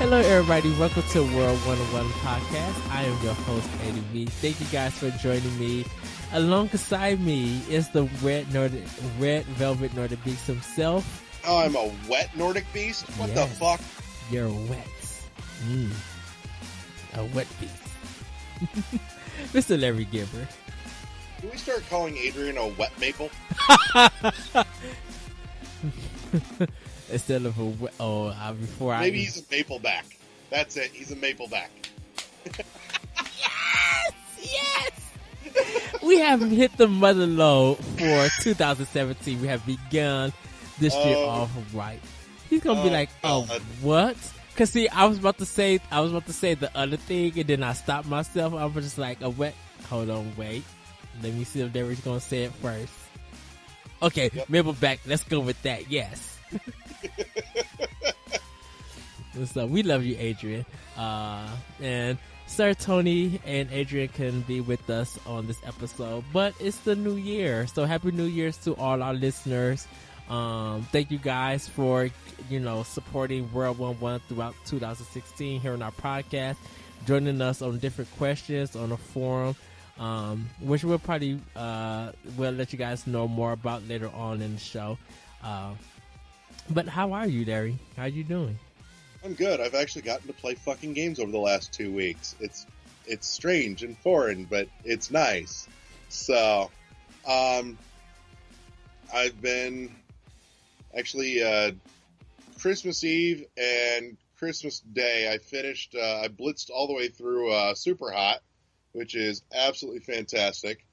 Hello, everybody. Welcome to World 101 Podcast. I am your host, Eddie V. Thank you guys for joining me. Alongside me is the red velvet Nordic beast himself. Oh, I'm a wet Nordic beast? What the fuck? You're wet. A wet beast. Mr. Larry Gibber. Can we start calling Adrian a wet maple? Instead of a wet... Maybe he's a maple back. That's it. He's a maple back. Yes! We have hit the mother load for 2017. We have begun this year off right. He's gonna be like, what? Cause see, I was about to say the other thing, and then I stopped myself. I was just like, hold on, wait. Let me see if Derek's gonna say it first. Okay, Maple back. Let's go with that. Yes. So we love you, Adrian. And Sir Tony and Adrian can be with us on this episode, but it's the new year. So happy New Year's to all our listeners. Thank you guys for, supporting World 101 throughout 2016 here on our podcast, joining us on different questions on the forum, which we'll probably, we'll let you guys know more about later on in the show. But how are you, Derry? How are you doing? I'm good. I've actually gotten to play fucking games over the last 2 weeks. It's strange and foreign, but it's nice. So, I've been actually Christmas Eve and Christmas Day. I finished. I blitzed all the way through Super Hot, which is absolutely fantastic.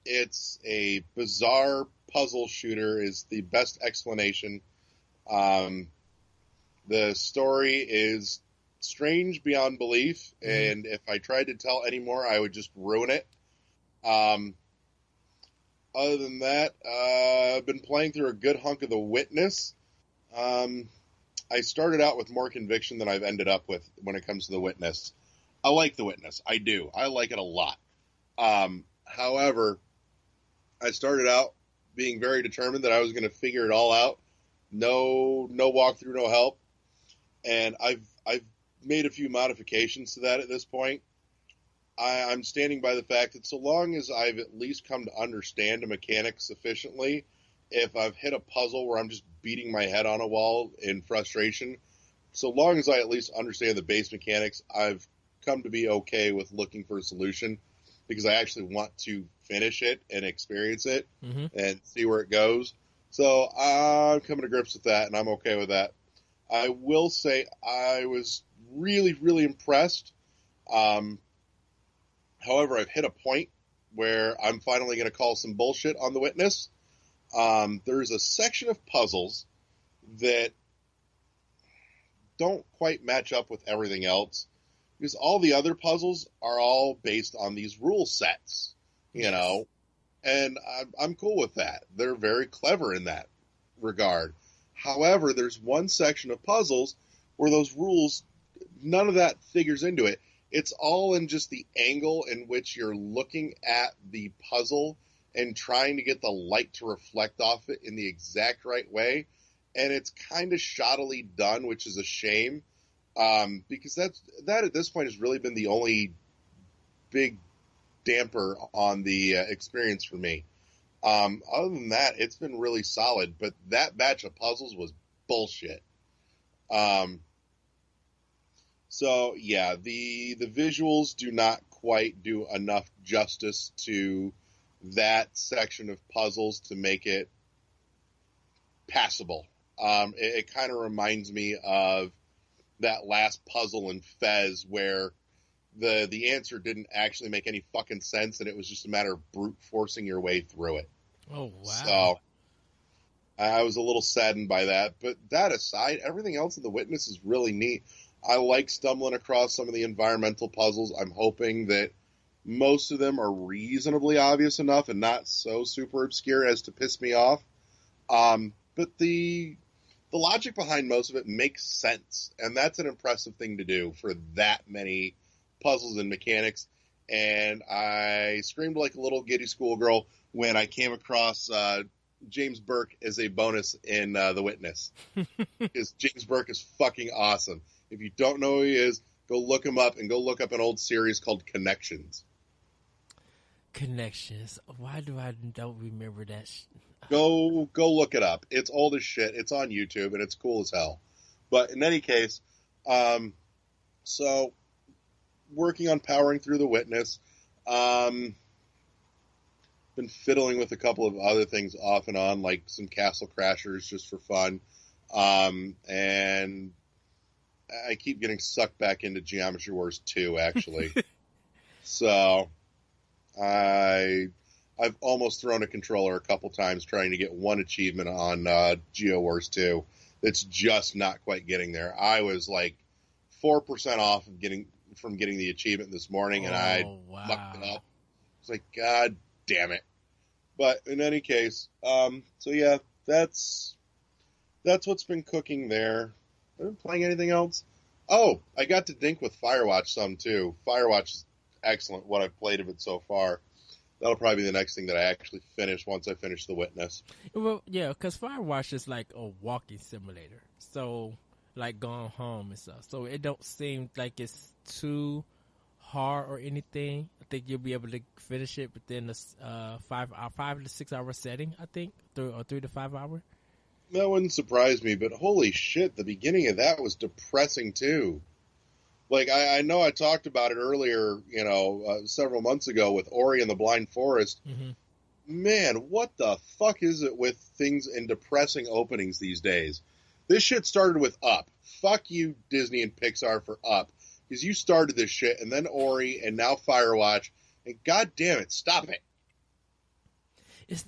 It's a bizarre puzzle shooter. Is the best explanation. The story is strange beyond belief, and if I tried to tell any more, I would just ruin it. Other than that, I've been playing through a good hunk of The Witness. I started out with more conviction than I've ended up with when it comes to The Witness. I like The Witness. I do. I like it a lot. However, I started out being very determined that I was going to figure it all out. No walkthrough, no help. And I've made a few modifications to that at this point. I'm standing by the fact that so long as I've at least come to understand a mechanic sufficiently, if I've hit a puzzle where I'm just beating my head on a wall in frustration, so long as I at least understand the base mechanics, I've come to be okay with looking for a solution, because I actually want to finish it and experience it and see where it goes. So I'm coming to grips with that, and I'm okay with that. I will say I was really, really impressed. However, I've hit a point where I'm finally going to call some bullshit on The Witness. There's a section of puzzles that don't quite match up with everything else, because all the other puzzles are all based on these rule sets, and I'm cool with that. They're very clever in that regard. However, there's one section of puzzles where those rules, none of that figures into it. It's all in just the angle in which you're looking at the puzzle and trying to get the light to reflect off it in the exact right way. And it's kind of shoddily done, which is a shame, because that at this point has really been the only big damper on the experience for me. Other than that, it's been really solid, but that batch of puzzles was bullshit. So yeah, the visuals do not quite do enough justice to that section of puzzles to make it passable. It kind of reminds me of that last puzzle in Fez where the answer didn't actually make any fucking sense, and it was just a matter of brute forcing your way through it. Oh, wow. So I was a little saddened by that. But that aside, everything else in The Witness is really neat. I like stumbling across some of the environmental puzzles. I'm hoping that most of them are reasonably obvious enough and not so super obscure as to piss me off. But the logic behind most of it makes sense. And that's an impressive thing to do for that many puzzles and mechanics. And I screamed like a little giddy schoolgirl when I came across James Burke as a bonus in The Witness. Because James Burke is fucking awesome. If you don't know who he is, go look him up and go look up an old series called Connections. Connections. Why do I don't remember that? Go look it up. It's old as shit. It's on YouTube and it's cool as hell. But in any case, so working on powering through The Witness. Been fiddling with a couple of other things off and on, like some Castle Crashers just for fun. And I keep getting sucked back into Geometry Wars 2, actually. So I've almost thrown a controller a couple times trying to get one achievement on Geo Wars 2. It's just not quite getting there. I was like 4% off of getting the achievement this morning, and I fucked it up. It's like, God damn it. But in any case, so yeah, that's what's been cooking there. I've been playing anything else? Oh, I got to dink with Firewatch some too. Firewatch is excellent, what I've played of it so far. That'll probably be the next thing that I actually finish once I finish The Witness. Well, yeah, because Firewatch is like a walking simulator. So, like Gone Home and stuff. So it don't seem like it's too hard or anything. I think you'll be able to finish it within the 5 to 6 hour setting, I think, 3 to 5 hour. That wouldn't surprise me, but holy shit, the beginning of that was depressing too. Like, I know I talked about it earlier, several months ago with Ori and the Blind Forest. Mm-hmm. Man, what the fuck is it with things in depressing openings these days? This shit started with Up. Fuck you, Disney and Pixar, for Up. Because you started this shit, and then Ori, and now Firewatch, and god damn it, stop it.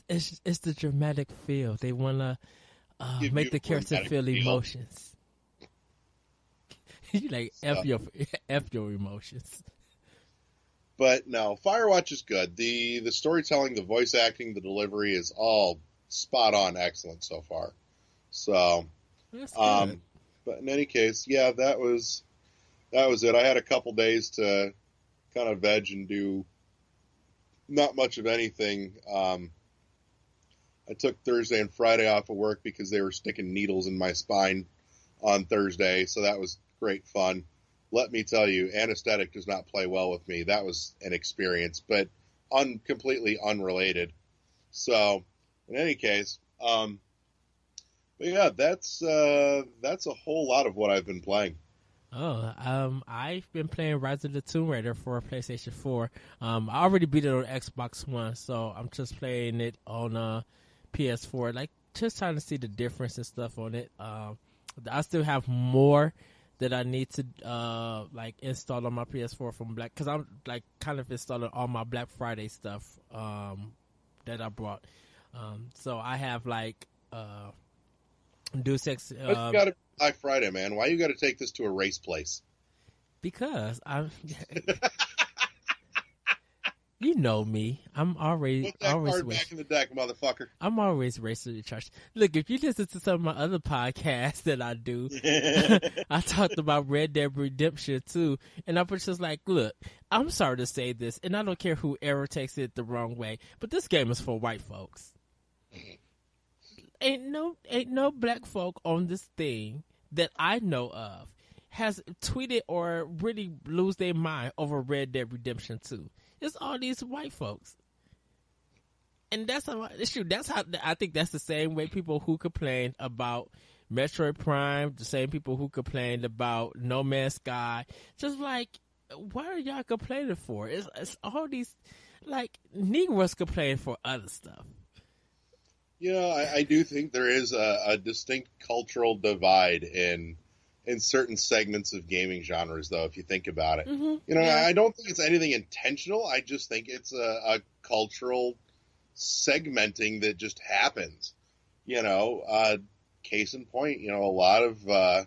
It's the dramatic feel. They want to make the character feel emotions. You like F your emotions. But no, Firewatch is good. The storytelling, the voice acting, the delivery is all spot on excellent so far. So, that's good. But in any case, yeah, that was it. I had a couple days to kind of veg and do not much of anything. I took Thursday and Friday off of work because they were sticking needles in my spine on Thursday, so that was great fun. Let me tell you, anesthetic does not play well with me. That was an experience, but completely unrelated. So, in any case, but yeah, that's a whole lot of what I've been playing. Oh, I've been playing Rise of the Tomb Raider for PlayStation 4. I already beat it on Xbox One, so I'm just playing it on PS4. Like, just trying to see the difference and stuff on it. I still have more that I need to install on my PS4 from Black, because I'm like kind of installing all my Black Friday stuff that I brought. So I have like Deus Ex. You got to Black Friday, man. Why you got to take this to a race place? Because I'm. You know me. I'm always Put that card back in the deck, motherfucker. I'm always racially charged. Look, if you listen to some of my other podcasts that I do, I talked about Red Dead Redemption too, and I was just like, look, I'm sorry to say this, and I don't care who ever takes it the wrong way, but this game is for white folks. Ain't no black folk on this thing that I know of has tweeted or really lose their mind over Red Dead Redemption 2. It's all these white folks. And that's how I think that's the same way people who complain about Metroid Prime, the same people who complained about No Man's Sky. Just like, what are y'all complaining for? It's all these, like, Negroes complaining for other stuff. Yeah, I do think there is a distinct cultural divide in certain segments of gaming genres, though, if you think about it. Mm-hmm. I don't think it's anything intentional. I just think it's a cultural segmenting that just happens. Case in point, a lot of the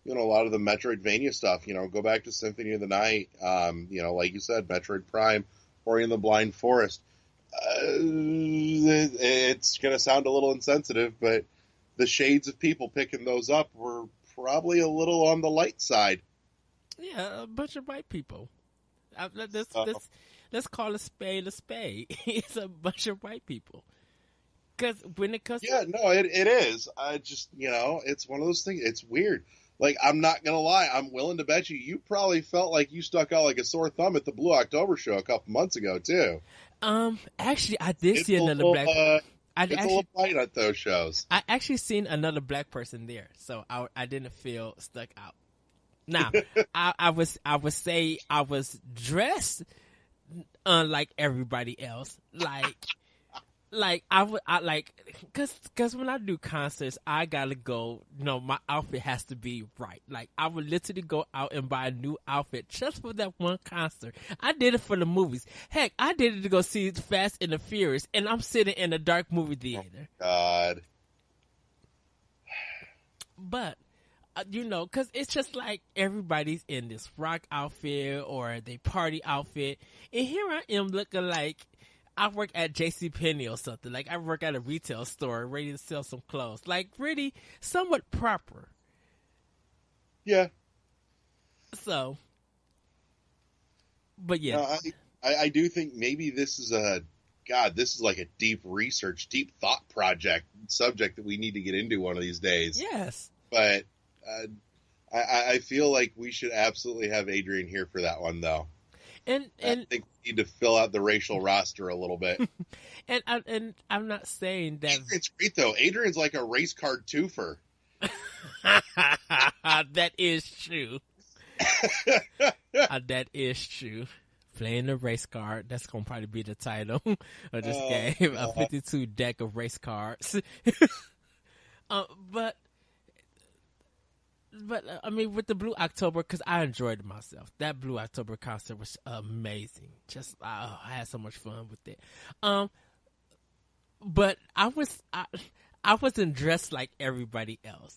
Metroidvania stuff. Go back to Symphony of the Night. Like you said, Metroid Prime, Ori and the Blind Forest. It's going to sound a little insensitive, but the shades of people picking those up were probably a little on the light side. Yeah, a bunch of white people. Let's call a spade a spade. It's a bunch of white people. Because when it comes, it is. I just, it's one of those things. It's weird. Like, I'm not gonna lie, I'm willing to bet you probably felt like you stuck out like a sore thumb at the Blue October show a couple months ago too. Actually, I did It's see a another little, black. I it's a actually, little light at those shows. I actually seen another black person there, so I didn't feel stuck out. Now, I would say I was dressed unlike everybody else. Like cause when I do concerts, I gotta go. You know, my outfit has to be right. Like I would literally go out and buy a new outfit just for that one concert. I did it for the movies. Heck, I did it to go see Fast and the Furious, and I'm sitting in a dark movie theater. God. But you know, cause it's just like everybody's in this rock outfit or they party outfit, and here I am looking like I work at JCPenney or something. Like I work at a retail store ready to sell some clothes. Like really somewhat proper. Yeah. So, but yeah. No, I do think maybe this is this is like a deep research, deep thought subject that we need to get into one of these days. Yes. But I feel like we should absolutely have Adrian here for that one, though. And I think we need to fill out the racial roster a little bit. and I'm not saying that Adrian's great though. Adrian's like a race card twofer. that is true. That is true. Playing the race card. That's gonna probably be the title of this game. A 52 deck of race cards. But I mean, with the Blue October, because I enjoyed it myself. That Blue October concert was amazing. Just I had so much fun with it. But I wasn't dressed like everybody else.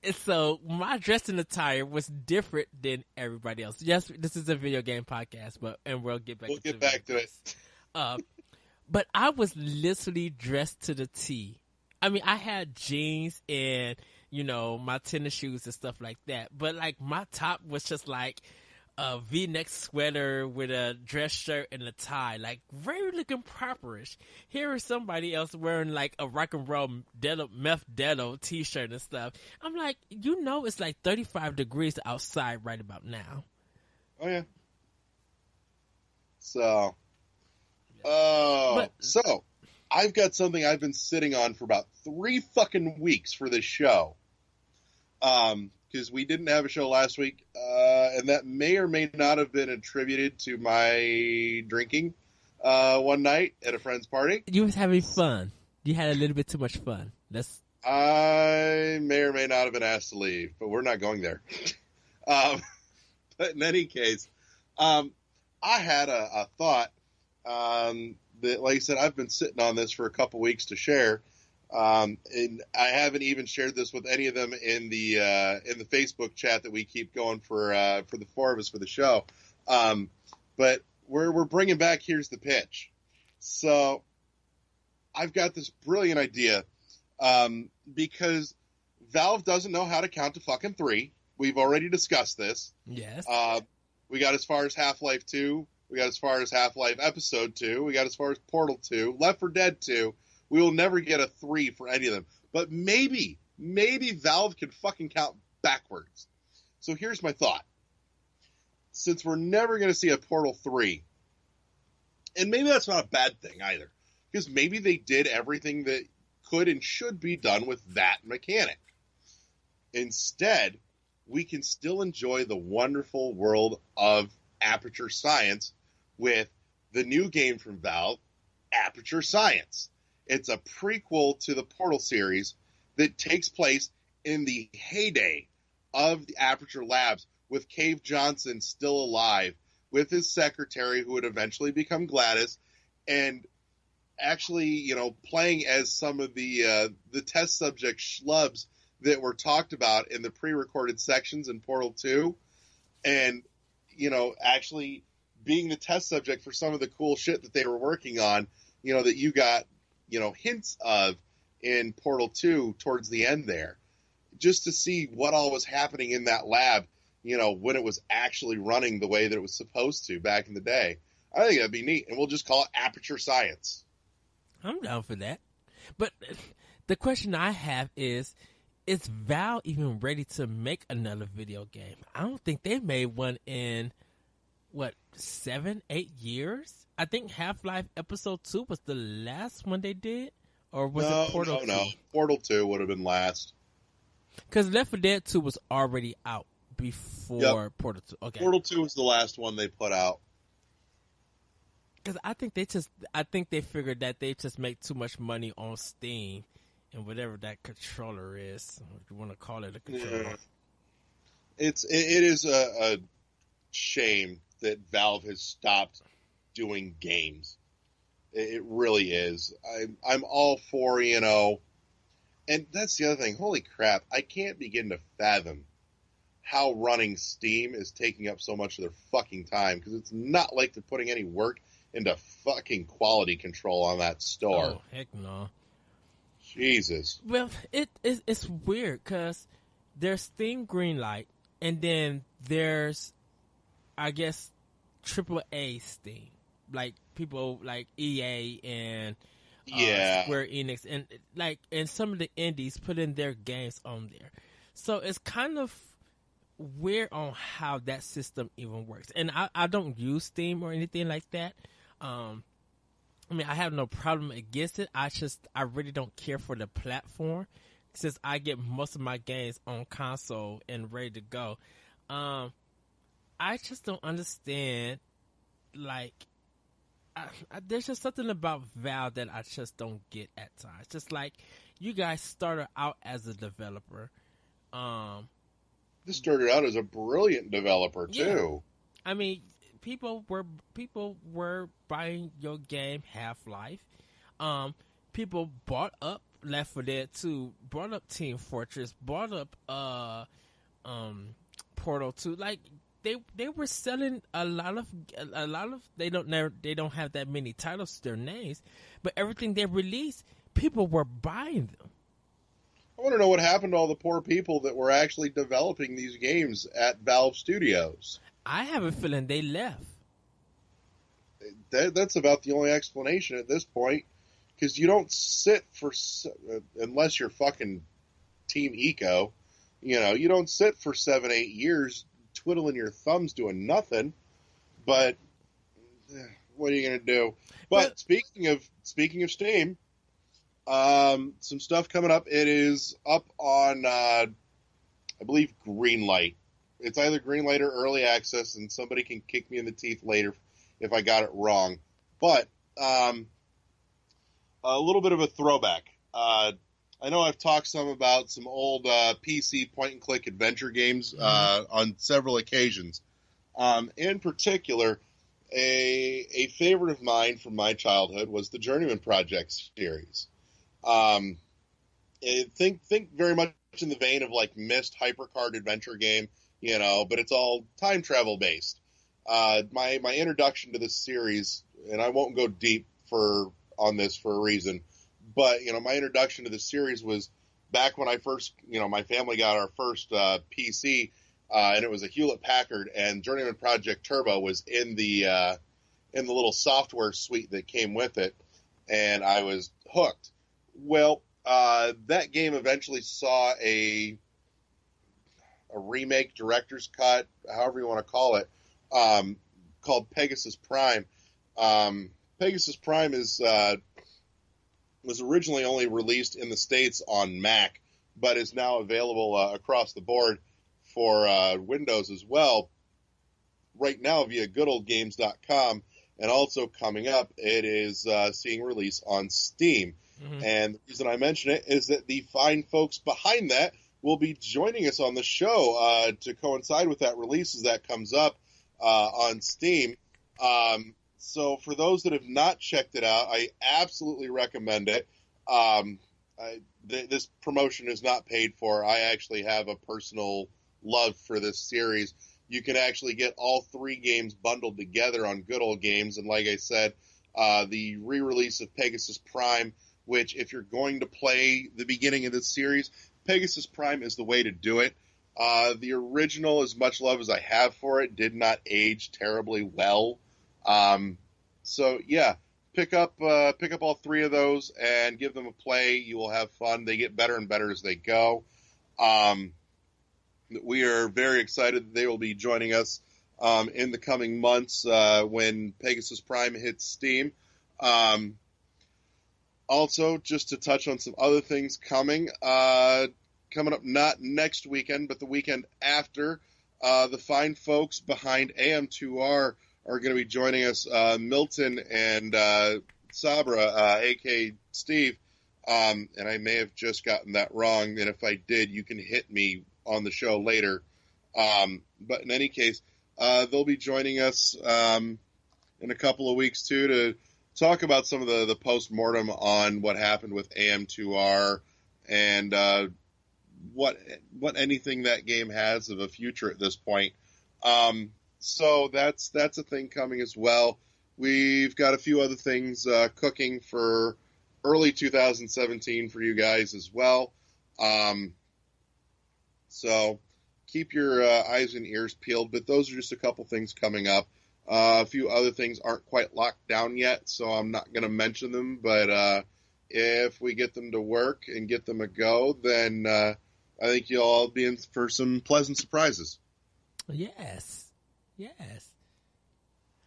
And so my dressing attire was different than everybody else. Yes, this is a video game podcast, and we'll get back. We'll get back to it. But I was literally dressed to the T. I mean, I had jeans and, you know, my tennis shoes and stuff like that. But, like, my top was just, like, a V-neck sweater with a dress shirt and a tie. Like, very looking properish. Here is somebody else wearing, like, a rock and roll Meth Dedo t-shirt and stuff. I'm like, you know it's, like, 35 degrees outside right about now. Oh, yeah. So, so I've got something I've been sitting on for about 3 fucking weeks for this show. Because we didn't have a show last week, and that may or may not have been attributed to my drinking one night at a friend's party. You was having fun. You had a little bit too much fun. I may or may not have been asked to leave, but we're not going there. But in any case, I had a thought that, like I said, I've been sitting on this for a couple weeks to share. And I haven't even shared this with any of them in the Facebook chat that we keep going for the 4 of us for the show. But we're bringing back Here's the Pitch. So I've got this brilliant idea, because Valve doesn't know how to count to fucking 3. We've already discussed this. Yes. We got as far as Half-Life 2. We got as far as Half-Life Episode 2. We got as far as Portal 2. Left 4 Dead 2. We will never get a 3 for any of them. But maybe Valve can fucking count backwards. So here's my thought. Since we're never going to see a Portal 3, and maybe that's not a bad thing either, because maybe they did everything that could and should be done with that mechanic. Instead, we can still enjoy the wonderful world of Aperture Science with the new game from Valve, Aperture Science. It's a prequel to the Portal series that takes place in the heyday of the Aperture Labs, with Cave Johnson still alive, with his secretary, who would eventually become Gladys, and actually, you know, playing as some of the test subject schlubs that were talked about in the pre-recorded sections in Portal 2, and, you know, actually being the test subject for some of the cool shit that they were working on, you know, that you got, you know, hints of in Portal 2 towards the end there, just to see what all was happening in that lab, you know, when it was actually running the way that it was supposed to back in the day. I think that'd be neat, and we'll just call it Aperture Science. I'm down for that. But the question I have is is Valve even ready to make another video game? I don't think they made one in, what, 7, 8 years? I think Half-Life Episode 2 was the last one they did. Or was it Portal 2? No. Portal 2 would have been last. Because Left 4 Dead 2 was already out before Portal 2. Okay. Portal 2 was the last one they put out. Because I think they figured that they just make too much money on Steam and whatever that controller is. If you want to call it a controller. Yeah. It is a shame that Valve has stopped doing games. It really is. I'm all for, and that's the other thing. Holy crap, I can't begin to fathom how running Steam is taking up so much of their fucking time, because it's not like they're putting any work into fucking quality control on that store. Oh, heck no. Jesus. Well, it's weird, because there's Steam Greenlight, and then there's, I guess, AAA Steam. Like, people like EA and Square Enix, and some of the indies put in their games on there. So it's kind of weird on how that system even works. And I don't use Steam or anything like that. I mean, I have no problem against it. I really don't care for the platform, since I get most of my games on console and ready to go. I just don't understand, like, there's just something about Valve that I just don't get at times. Just like, you guys started out as a developer. This started out as a brilliant developer, too. I mean, people were buying your game Half-Life. People bought up Left 4 Dead 2, bought up Team Fortress, bought up Portal 2. Like, they were selling a lot of they don't have that many titles to their names, but everything they released, people were buying them. I want to know what happened to all the poor people that were actually developing these games at Valve Studios. I have a feeling they left. That's about the only explanation at this point, because you don't sit for, unless you're fucking Team Eco, you don't sit for 7, 8 years twiddling your thumbs doing nothing. But what are you going to do? But speaking of Steam, some stuff coming up. It is up on, I believe, Greenlight. It's either Greenlight or Early Access, and somebody can kick me in the teeth later if I got it wrong. But a little bit of a throwback. I know I've talked some about some old PC point-and-click adventure games on several occasions. In particular, a favorite of mine from my childhood was the Journeyman Project series. Think very much in the vein of like Myst HyperCard adventure game, but it's all time travel based. My introduction to this series, and I won't go deep on this for a reason, but my introduction to this series was back when I first, my family got our first PC, and it was a Hewlett Packard, and Journeyman Project Turbo was in the little software suite that came with it, and I was hooked. Well, that game eventually saw a remake, director's cut, however you want to call it, called Pegasus Prime. Pegasus Prime was originally only released in the States on Mac, but is now available across the board for Windows as well. Right now via goodoldgames.com, and also coming up, it is seeing release on Steam. Mm-hmm. And the reason I mention it is that the fine folks behind that will be joining us on the show to coincide with that release as that comes up on Steam. So for those that have not checked it out, I absolutely recommend it. This promotion is not paid for. I actually have a personal love for this series. You can actually get all 3 games bundled together on Good Old Games. And like I said, the re-release of Pegasus Prime, which if you're going to play the beginning of this series, Pegasus Prime is the way to do it. The original, as much love as I have for it, did not age terribly well. So yeah, pick up all 3 of those and give them a play. You will have fun. They get better and better as they go. We are very excited that they will be joining us in the coming months when Pegasus Prime hits Steam. Also, just to touch on some other things coming up not next weekend, but the weekend after, the fine folks behind AM2R are going to be joining us, Milton and Sabra, a.k.a. Steve, and I may have just gotten that wrong, and if I did, you can hit me on the show later. But in any case, they'll be joining us in a couple of weeks, too, to talk about some of the post-mortem on what happened with AM2R and what anything that game has of a future at this point. So that's a thing coming as well. We've got a few other things cooking for early 2017 for you guys as well. So keep your eyes and ears peeled, but those are just a couple things coming up. A few other things aren't quite locked down yet, so I'm not going to mention them, but if we get them to work and get them a go, then I think you'll all be in for some pleasant surprises. Yes.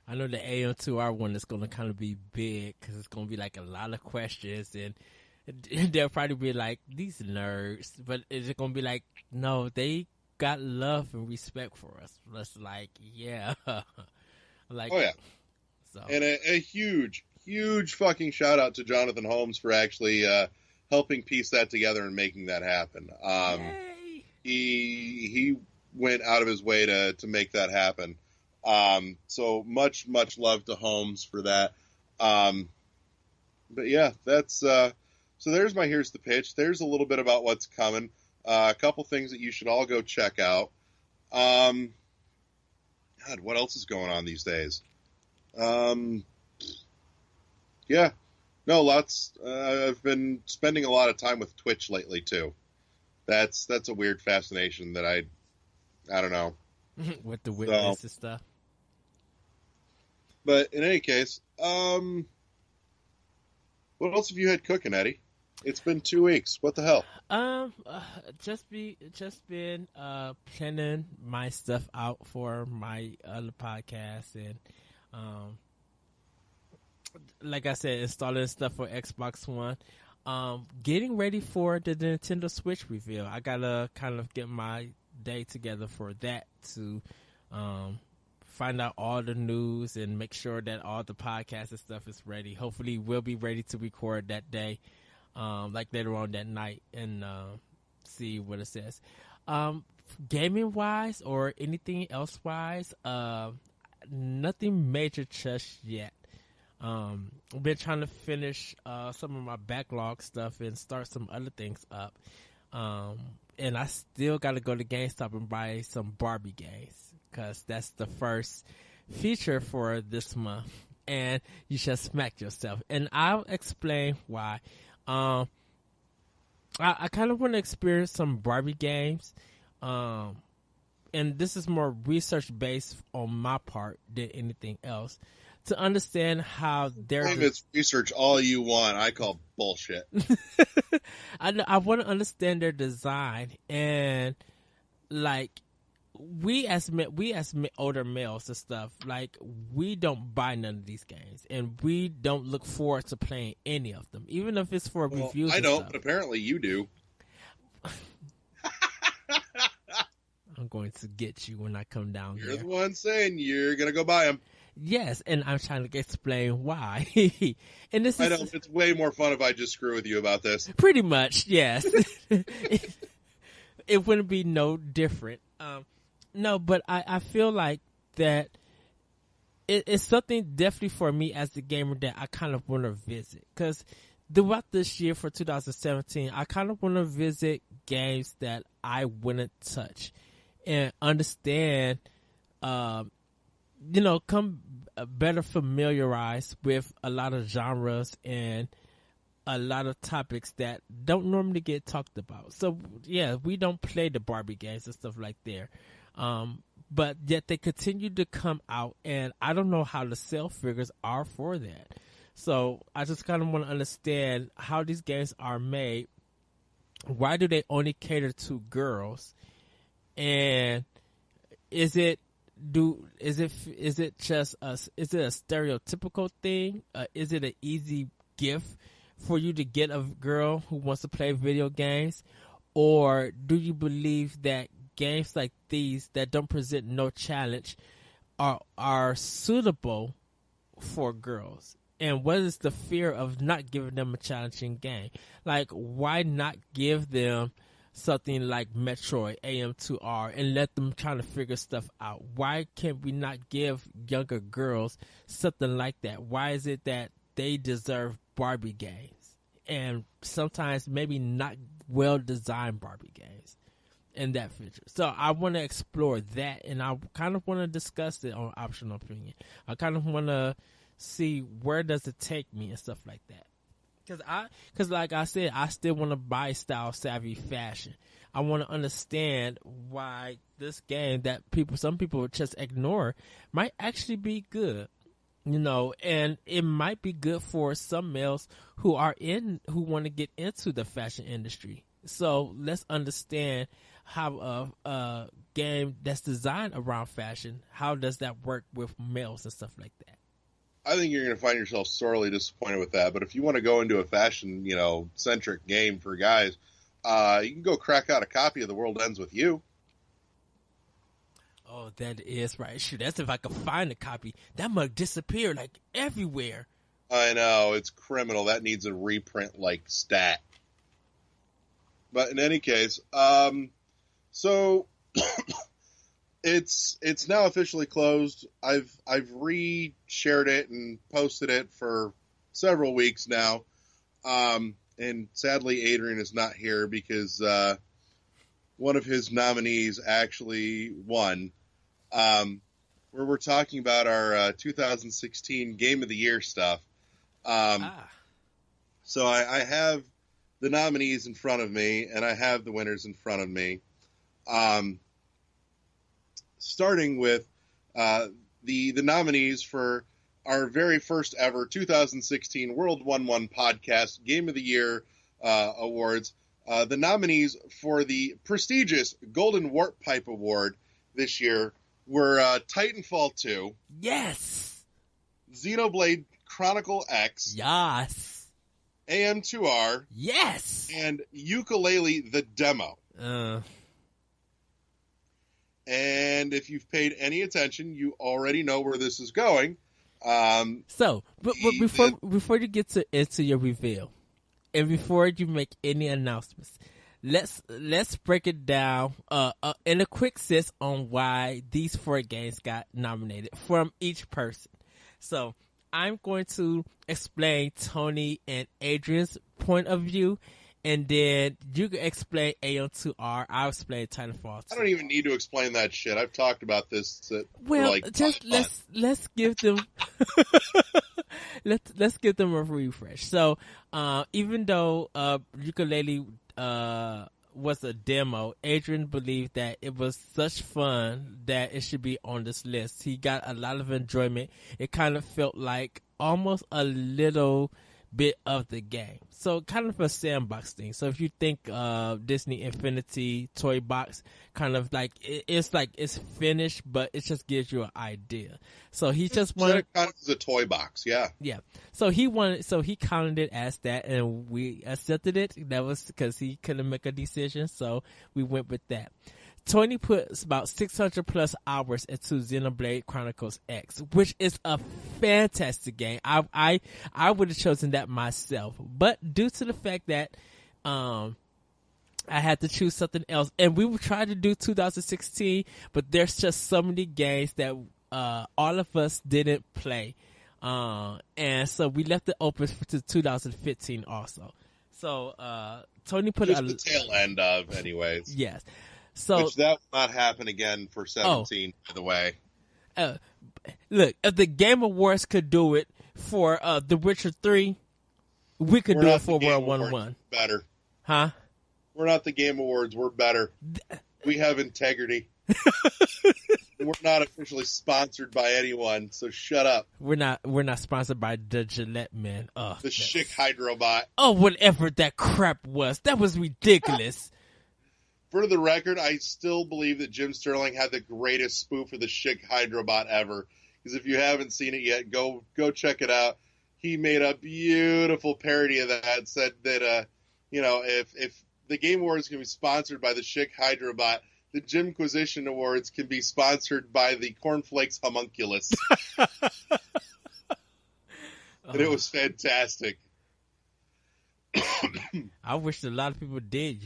I know the AM2R one is going to kind of be big because it's going to be like a lot of questions, and they'll probably be like, these nerds, but is it going to be like, no, they got love and respect for us. Let's like, yeah. Like, oh, yeah. So. And a huge fucking shout out to Jonathan Holmes for actually helping piece that together and making that happen. Yay. He went out of his way to make that happen. So much love to Holmes for that. But yeah, that's so there's my Here's the Pitch. There's a little bit about what's coming. A couple things that you should all go check out. God, what else is going on these days? Yeah, no, lots. I've been spending a lot of time with Twitch lately too. That's a weird fascination that I don't know. With the witness and stuff. But in any case, what else have you had cooking, Eddie? It's been 2 weeks. What the hell? Just been planning my stuff out for my other podcast, and like I said, installing stuff for Xbox One. Getting ready for the Nintendo Switch reveal. I gotta kind of get my day together for that to find out all the news and make sure that all the podcasts and stuff is ready. Hopefully we'll be ready to record that day, like later on that night, and see what it says. Gaming wise or anything else wise, nothing major just yet. I've been trying to finish some of my backlog stuff and start some other things up. And I still got to go to GameStop and buy some Barbie games, because that's the first feature for this month. And you should smack yourself. And I'll explain why. I kind of want to experience some Barbie games. And this is more research based on my part than anything else, to understand how they're... It's research all you want. I call bullshit. I want to understand their design, and like we as older males and stuff, like we don't buy none of these games, and we don't look forward to playing any of them, even if it's for reviews. I don't, stuff. But apparently you do. I'm going to get you when I come down You're there. the one saying you're gonna go buy them. Yes, and I'm trying to explain why. And this is... It's way more fun if I just screw with you about this. Pretty much, yes. It wouldn't be no different. No, but I feel like that it's something definitely for me as the gamer that I kind of want to visit. Because throughout this year for 2017, I kind of want to visit games that I wouldn't touch and understand, come better familiarized with a lot of genres and a lot of topics that don't normally get talked about. So yeah, we don't play the Barbie games and stuff like there. But yet they continue to come out, and I don't know how the sale figures are for that. So I just kind of want to understand how these games are made why do they only cater to girls? And is it just is it a stereotypical thing? Is it an easy gift for you to get a girl who wants to play video games? Or do you believe that games like these that don't present no challenge are suitable for girls? And what is the fear of not giving them a challenging game? Like, why not give them something like Metroid AM2R and let them try to figure stuff out? Why can't we not give younger girls something like that? Why is it that they deserve Barbie games and sometimes maybe not well-designed Barbie games in that feature? So I want to explore that, and I kind of want to discuss it on Optional Opinion. I kind of want to see where does it take me and stuff like that. Because like I said, I still want to buy style savvy fashion. I want to understand why this game that some people just ignore might actually be good, and it might be good for some males who want to get into the fashion industry. So let's understand how a game that's designed around fashion, how does that work with males and stuff like that? I think you're going to find yourself sorely disappointed with that. But if you want to go into a fashion, centric game for guys, you can go crack out a copy of The World Ends With You. Oh, that is right. Shoot, that's if I could find a copy. That mug disappeared like everywhere. I know, it's criminal. That needs a reprint like stat. But in any case, so it's now officially closed. I've re-shared it and posted it for several weeks now. And sadly, Adrian is not here because one of his nominees actually won. Where we're talking about our 2016 Game of the Year stuff. So I have the nominees in front of me, and I have the winners in front of me. Starting with the nominees for our very first ever 2016 World 1-1 Podcast Game of the Year awards. The nominees for the prestigious Golden Warp Pipe Award this year were Titanfall 2. Yes! Xenoblade Chronicle X. Yes! AM2R. Yes! And Yooka-Laylee the Demo. And if you've paid any attention, you already know where this is going. But before you get into your reveal, and before you make any announcements, let's break it down in a quick sense on why these 4 games got nominated from each person. So I'm going to explain Tony and Adrian's point of view, and then you can explain AM2R. I'll explain Titanfall 2. I don't even need to explain that shit. I've talked about this. Let's give them let's give them a refresh. So even though Yooka-Laylee was a demo, Adrian believed that it was such fun that it should be on this list. He got a lot of enjoyment. It kind of felt like almost a little bit of the game. So kind of a sandbox thing. So if you think Disney Infinity Toy Box, kind of like it's finished, but it just gives you an idea. So he just wanted kind of a toy box, yeah. Yeah. So he counted it as that, and we accepted it. That was because he couldn't make a decision, so we went with that. Tony put about 600 plus hours into Xenoblade Chronicles X, which is a fantastic game. I would have chosen that myself, but due to the fact that I had to choose something else, and we would try to do 2016, but there's just so many games that all of us didn't play, and so we left it open to 2015 also. So Tony put just the tail end of, anyways. Yes. So, which that will not happen again for 17, by the way. Look, if the Game Awards could do it for The Witcher 3, we could do it for World 1-1. Better. Huh? We're not the Game Awards. We're better. We have integrity. We're not officially sponsored by anyone, so shut up. We're not sponsored by the Gillette men. The Schick Hydrobot. Oh, whatever that crap was. That was ridiculous. For the record, I still believe that Jim Sterling had the greatest spoof of the Schick Hydrobot ever. Because if you haven't seen it yet, go check it out. He made a beautiful parody of that. Said that if the Game Awards can be sponsored by the Schick Hydrobot, the Jimquisition Awards can be sponsored by the Cornflakes Homunculus. And it was fantastic. I wish a lot of people did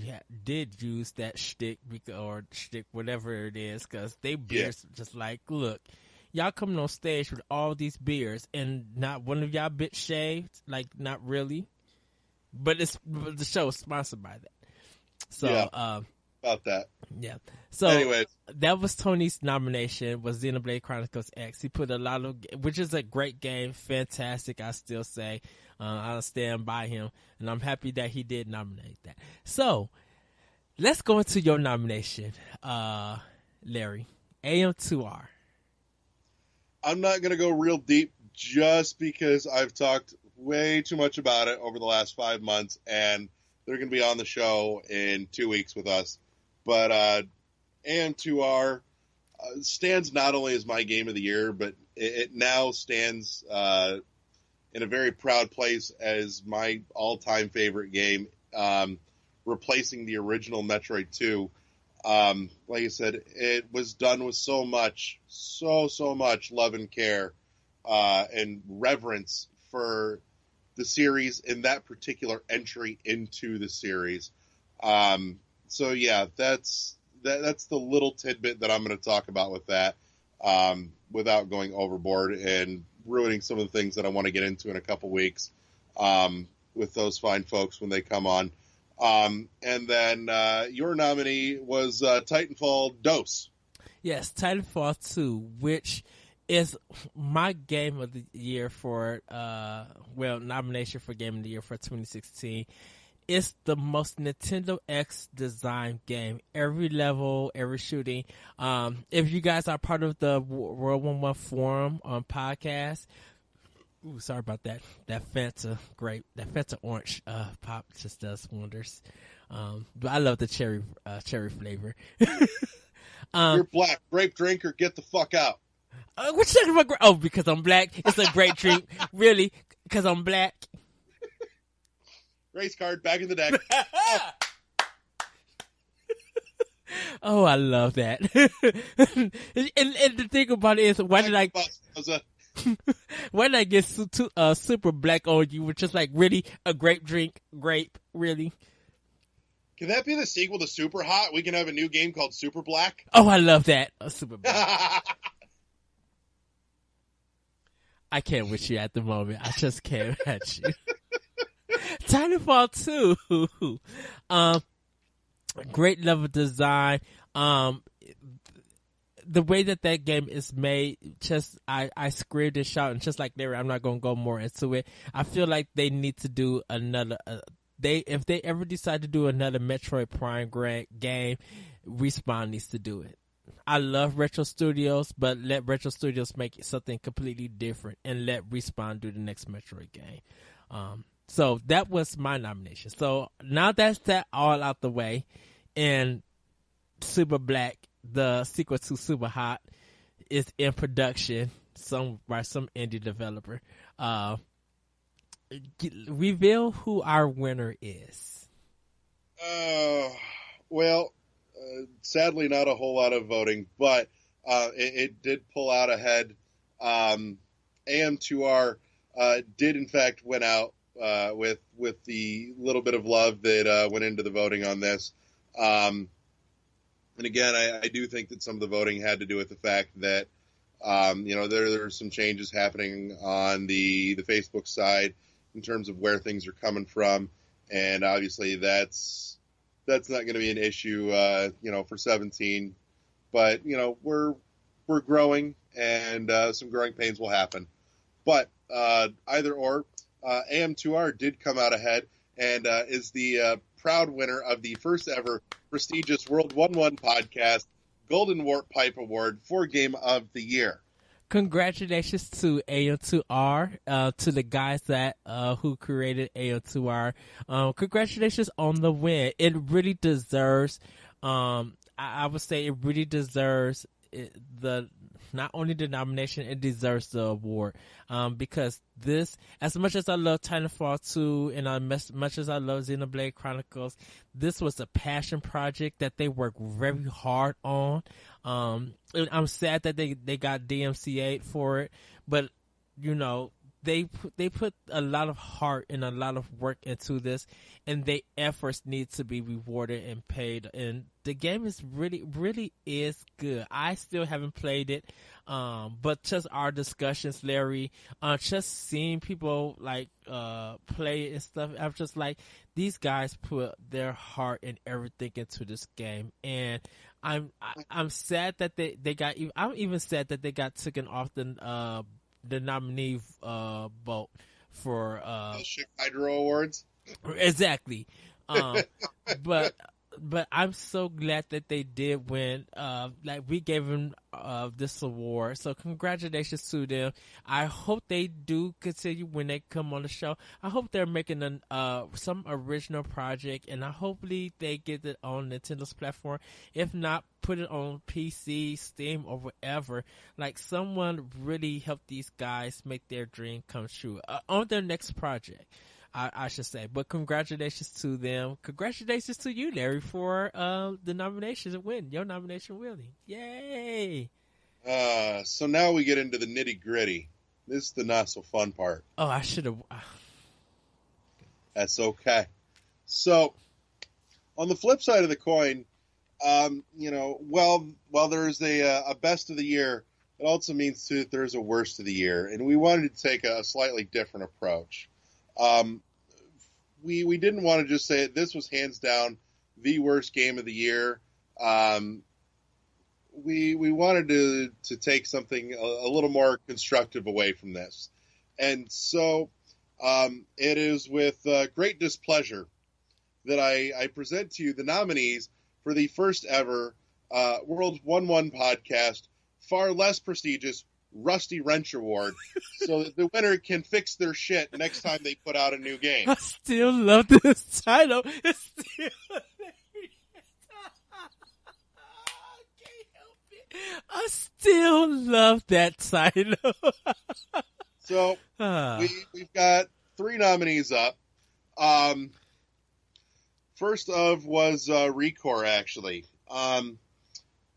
use that shtick or shtick, whatever it is, because they beers just like, look, y'all coming on stage with all these beers and not one of y'all bit shaved, like not really, but the show is sponsored by that. So about that. Yeah. So anyway, that was Tony's nomination, was Xenoblade Chronicles X. He put a lot of, which is a great game, fantastic, I still say. I'll stand by him, and I'm happy that he did nominate that. So let's go into your nomination, Larry. AM2R. I'm not going to go real deep just because I've talked way too much about it over the last 5 months, and they're going to be on the show in 2 weeks with us. But AM2R stands not only as my game of the year, but it now stands in a very proud place as my all-time favorite game, replacing the original Metroid 2. Like I said, it was done with so much love and care and reverence for the series and that particular entry into the series. So yeah, that's the little tidbit that I'm going to talk about with that, without going overboard and ruining some of the things that I want to get into in a couple weeks, with those fine folks when they come on. And then your nominee was Titanfall DOS. Yes, Titanfall 2, which is my game of the year for, nomination for game of the year for 2016. It's the most Nintendo X designed game. Every level, every shooting. If you guys are part of the World 1-1 forum on podcast, ooh, sorry about that. That Fanta grape, that Fanta orange pop just does wonders. But I love the cherry flavor. You're black, grape drinker. Get the fuck out. What you talking about? Oh, because I'm black. It's a grape drink. Really? Because I'm black. Race card back in the deck. Oh, I love that. and the thing about it is, why did I get super black on you? Which is like, really, a grape drink? Grape, really? Can that be the sequel to Super Hot? We can have a new game called Super Black. Oh, I love that. Super Black. I can't with you at the moment. I just can't at you. Titanfall 2. Great level design. The way that game is made, just I screamed and shouted, and just like Larry, I'm not gonna go more into it. I feel like they need to do another. If they ever decide to do another Metroid Prime game, Respawn needs to do it. I love Retro Studios, but let Retro Studios make something completely different and let Respawn do the next Metroid game. So that was my nomination. So now that's that all out the way, and Super Black, the sequel to Super Hot, is in production by some indie developer. Reveal who our winner is. Sadly not a whole lot of voting, but it did pull out ahead. AM2R did in fact win out with the little bit of love that went into the voting on this. And again, I do think that some of the voting had to do with the fact that there are some changes happening on the Facebook side in terms of where things are coming from, and obviously that's not going to be an issue, for 17. But we're growing, and some growing pains will happen. But either or, AM2R did come out ahead and is the proud winner of the first ever prestigious World 1-1 podcast, Golden Warp Pipe Award for Game of the Year. Congratulations to AM2R, to the guys that who created AM2R. Congratulations on the win. It really deserves. I would say it really deserves the not only the nomination, it deserves the award. Because this, as much as I love Titanfall 2 and as much as I love Xenoblade Chronicles, this was a passion project that they worked very hard on. And I'm sad that they got DMCA for it, but you know, they put a lot of heart and a lot of work into this, and their efforts need to be rewarded and paid. And the game is really is good. I still haven't played it, but just our discussions, Larry, just seeing people like play it and stuff, I'm just like, these guys put their heart and everything into this game, and I'm sad that they got. I'm even sad that they got taken off the nominee vote for Hydro Awards. Exactly. But I'm so glad that they did win. Like, we gave them this award, so congratulations to them. I hope they do continue when they come on the show. I hope they're making some original project, and hopefully they get it on Nintendo's platform. If not, put it on PC, Steam, or whatever. Like, someone really help these guys make their dream come true on their next project. I should say. But congratulations to them. Congratulations to you, Larry, for the nominations and win. Your nomination winning. Yay! So now we get into the nitty gritty. This is the not so fun part. Oh, I should have. That's okay. So, on the flip side of the coin, while there's a best of the year, it also means too that there's a worst of the year, and we wanted to take a slightly different approach. We didn't want to just say this was hands down the worst game of the year. We wanted to take something a little more constructive away from this. And so it is with great displeasure that I present to you the nominees for the first ever World 1-1 podcast, far less prestigious Rusty Wrench Award, so that the winner can fix their shit next time they put out a new game. I still love this title. It's still I still love that title. So we've got 3 nominees up. First of was Recore, actually.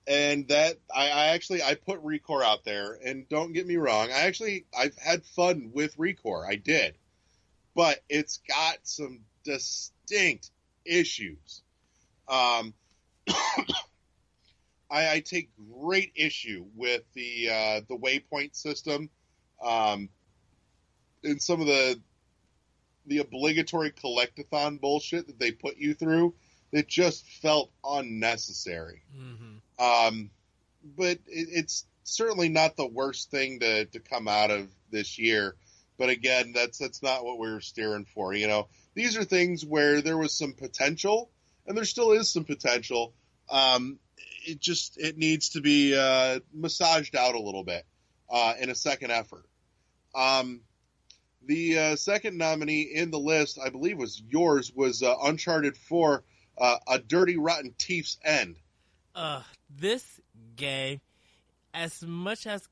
And that I put Recore out there, and don't get me wrong, I've had fun with Recore. I did. But it's got some distinct issues. I take great issue with the waypoint system, and some of the obligatory collectathon bullshit that they put you through that just felt unnecessary. Mm-hmm. But it's certainly not the worst thing to come out of this year. But again, that's not what we were steering for. You know, these are things where there was some potential, and there still is some potential. It needs to be massaged out a little bit in a second effort. The second nominee in the list, I believe, was yours, was Uncharted 4, A Dirty Rotten Thief's End. This game, as much as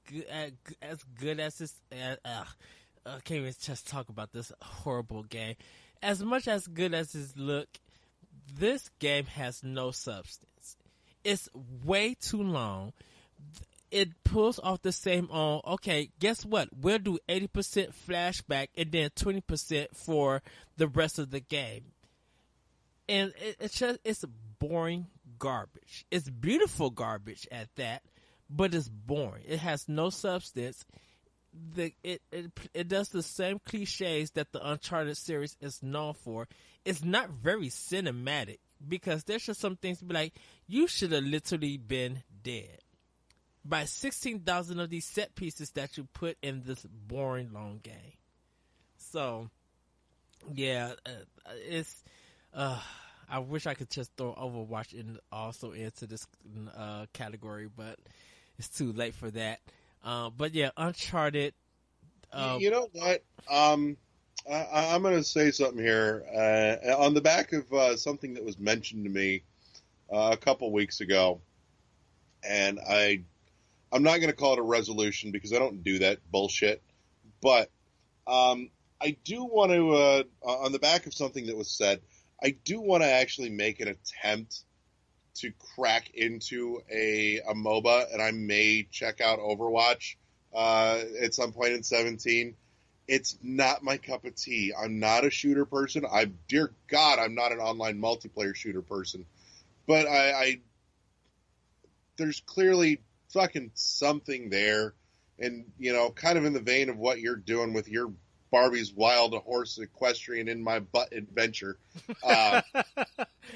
good as this, I can't even just talk about this horrible game. As much as good as this look, this game has no substance. It's way too long. It pulls off the same on, okay, guess what? We'll do 80% flashback and then 20% for the rest of the game. And it's boring garbage. It's beautiful garbage at that, but it's boring. It has no substance. It does the same cliches that the Uncharted series is known for. It's not very cinematic, because there's just some things to be like, you should have literally been dead by 16,000 of these set pieces that you put in this boring long game. So, yeah, it's I wish I could just throw Overwatch in also into this category, but it's too late for that. But yeah, Uncharted. You know what? I'm going to say something here. On the back of something that was mentioned to me a couple weeks ago, and I'm not going to call it a resolution because I don't do that bullshit, but I do want to, on the back of something that was said, I do want to actually make an attempt to crack into a MOBA, and I may check out Overwatch at some point in 17. It's not my cup of tea. I'm not a shooter person. Dear God, I'm not an online multiplayer shooter person. But I there's clearly fucking something there, and kind of in the vein of what you're doing with your Barbie's Wild Horse Equestrian in My Butt adventure. That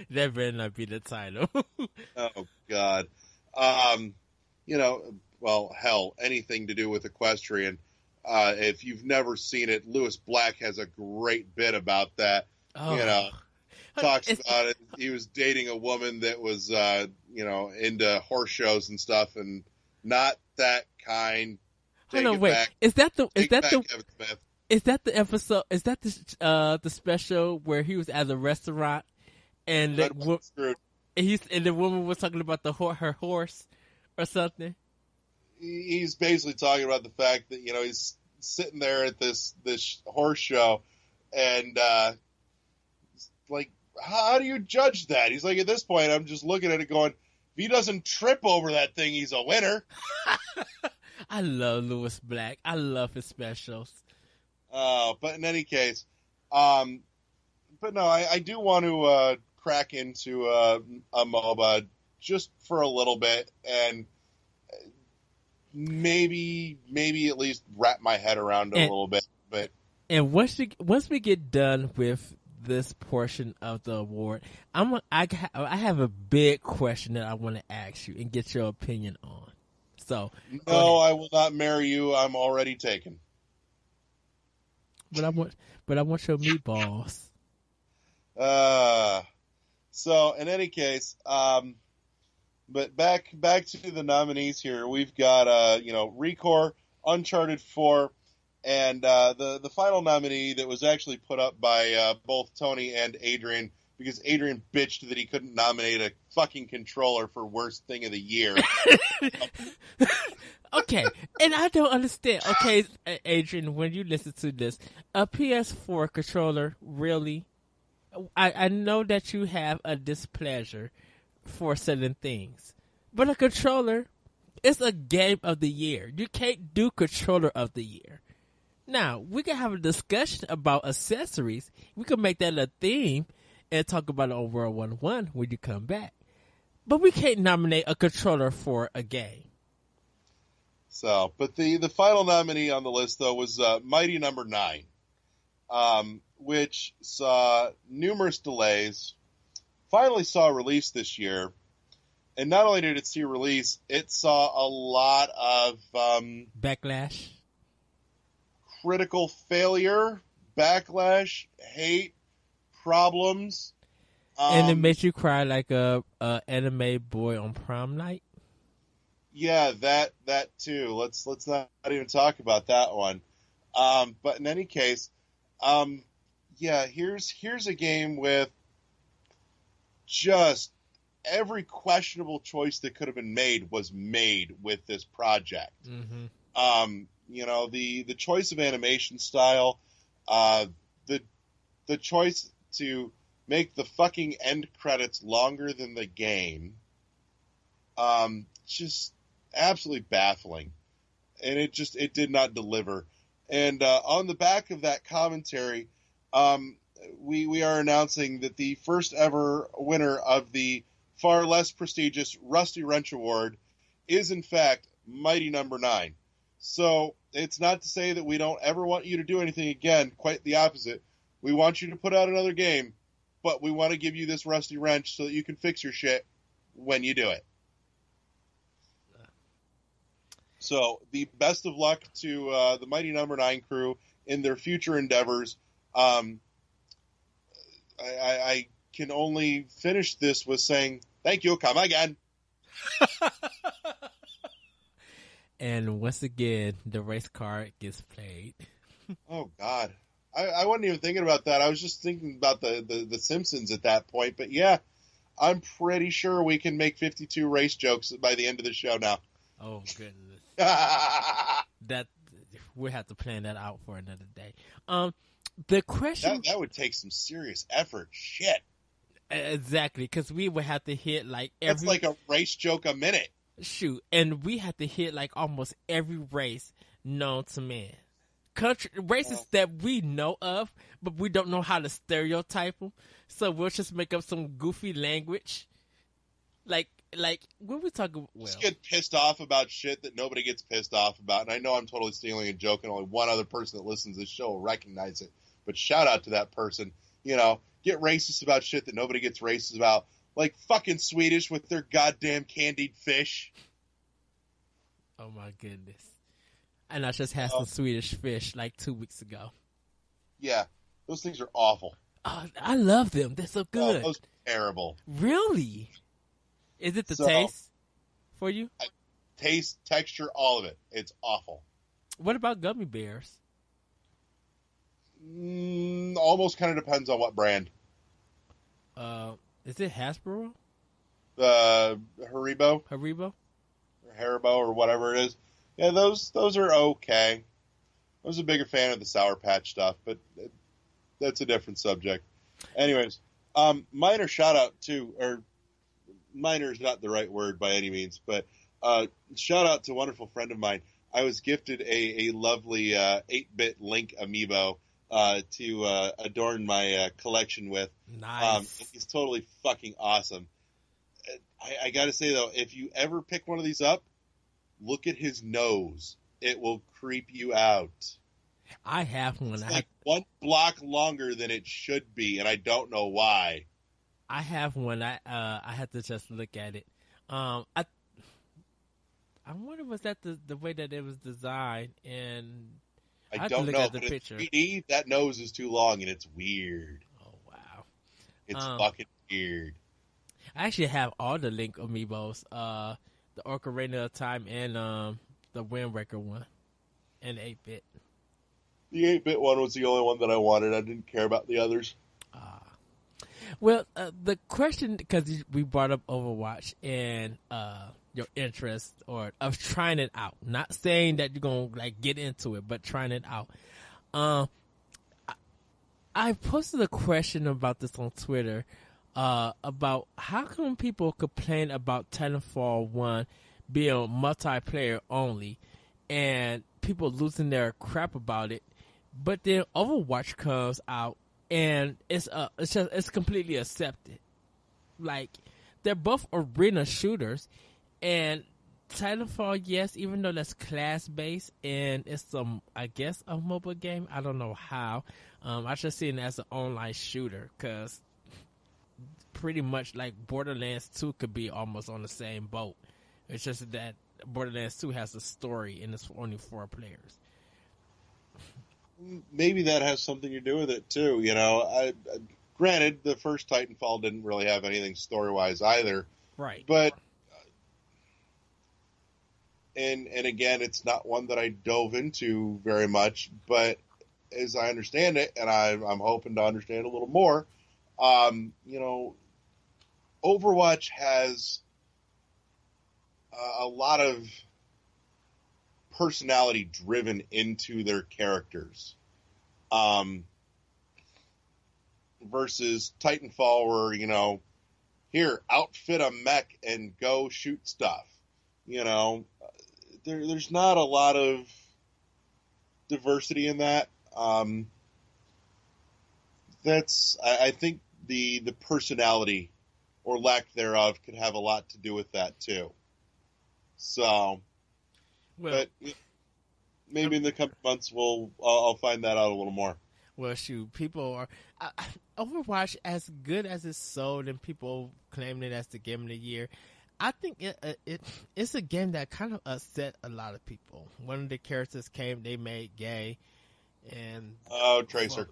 better not be the title. Oh God. Well, hell, anything to do with equestrian. If you've never seen it, Lewis Black has a great bit about that. Oh. Talks about it. He was dating a woman that was, into horse shows and stuff, and not that kind. Hold on, wait. Back. Is that the Kevin Smith. Is that the episode? Is that the special where he was at a restaurant and the woman was talking about her horse or something? He's basically talking about the fact that he's sitting there at this horse show, and like, how do you judge that? He's like, at this point, I'm just looking at it going, if he doesn't trip over that thing, he's a winner. I love Lewis Black. I love his specials. But in any case, but no, I do want to crack into a MOBA just for a little bit, and maybe at least wrap my head around it a little bit. But once we get done with this portion of the award, I have a big question that I want to ask you and get your opinion on. So no, I will not marry you. I'm already taken. But I want your meatballs. So in any case, but back to the nominees here. We've got ReCore, Uncharted 4, and the final nominee that was actually put up by both Tony and Adrian, because Adrian bitched that he couldn't nominate a fucking controller for worst thing of the year. Okay, and I don't understand. Okay, Adrian, when you listen to this, a PS4 controller, really? I know that you have a displeasure for certain things, but a controller is a game of the year. You can't do controller of the year. Now, we can have a discussion about accessories. We can make that a theme and talk about it on World 1-1 when you come back. But we can't nominate a controller for a game. So, but the final nominee on the list, though, was Mighty Number 9, which saw numerous delays, finally saw a release this year, and not only did it see a release, it saw a lot of backlash, critical failure, backlash, hate, problems. And it makes you cry like a anime boy on prom night. Yeah, that too. Let's not even talk about that one. But in any case, here's a game with just every questionable choice that could have been made was made with this project. Mm-hmm. The choice of animation style, the choice to make the fucking end credits longer than the game, just absolutely baffling, and it did not deliver. And on the back of that commentary, we are announcing that the first ever winner of the far less prestigious Rusty Wrench Award is in fact Mighty Number 9. So it's not to say that we don't ever want you to do anything again. Quite the opposite. We want you to put out another game, but we want to give you this Rusty Wrench so that you can fix your shit when you do it. So the best of luck to the Mighty Number 9 crew in their future endeavors. I can only finish this with saying, "Thank you, come again." And once again, the race card gets played. Oh God, I wasn't even thinking about that. I was just thinking about the Simpsons at that point. But yeah, I'm pretty sure we can make 52 race jokes by the end of the show now. Oh goodness, that that we'll have to plan that out for another day. The question would take some serious effort. Shit, exactly, because we would have to hit like every that's like a race joke a minute. shoot, and we had to hit like almost every race known to man. Country races that we know of, but we don't know how to stereotype them. So we'll just make up some goofy language, like when we talk. Well, Just get pissed off about shit that nobody gets pissed off about. And I know I'm totally stealing a joke, and only one other person that listens to this show will recognize it. But shout out to that person. You know, get racist about shit that nobody gets racist about. Like fucking Swedish with their goddamn candied fish. oh my goodness. And I just had some Swedish fish like 2 weeks ago. Yeah, those things are awful. Oh, I love them. They're so good. Those are terrible. Really? Is it the taste for you? Taste, texture, all of it. It's awful. What about gummy bears? Almost kind of depends on what brand. Is it Hasbro? Haribo? Haribo? Or Haribo or whatever it is. Yeah, those are okay. I was a bigger fan of the Sour Patch stuff, but that's a different subject. Anyways, minor shout out to, or minor is not the right word by any means, but shout out to a wonderful friend of mine. I was gifted a lovely 8-bit Link amiibo to adorn my collection with. Nice. He's totally fucking awesome. I got to say, though, if you ever pick one of these up, look at his nose. It will creep you out. I have one. It's like one block longer than it should be, and I don't know why. I have one. I had to just look at it. I wonder was that the way that it was designed, and I don't look know. at the But picture. in 3D, that nose is too long, and it's weird. Oh wow, It's fucking weird. I actually have all the Link amiibos, the Ocarina of Time and the Wind Waker one, and 8-bit. The 8-bit one was the only one that I wanted. I didn't care about the others. Well, the question, because we brought up Overwatch and your interest or of trying it out, not saying that you're gonna like get into it, but trying it out. I posted a question about this on Twitter about how come people complain about Titanfall 1 being multiplayer only and people losing their crap about it, but then Overwatch comes out and it's completely accepted. Like, they're both arena shooters, and Titanfall, yes, even though that's class based and it's I guess a mobile game. I don't know how. I just see it as an online shooter because pretty much like Borderlands 2 could be almost on the same boat. It's just that Borderlands 2 has a story and it's only 4 players. Maybe that has something to do with it too. You know, granted, the first Titanfall didn't really have anything story-wise either. Right. But and again, it's not one that I dove into very much. But as I understand it, and I'm hoping to understand a little more, you know, Overwatch has a lot of personality driven into their characters, versus Titanfall, where, you know, here, outfit a mech and go shoot stuff. You know, there's not a lot of diversity in that. I think the personality or lack thereof could have a lot to do with that too. So, well, but maybe in the coming months I'll find that out a little more. Well, shoot, people are Overwatch, as good as it's sold and people claiming it as the game of the year. I think it's a game that kind of upset a lot of people. One of the characters they made gay, and Tracer.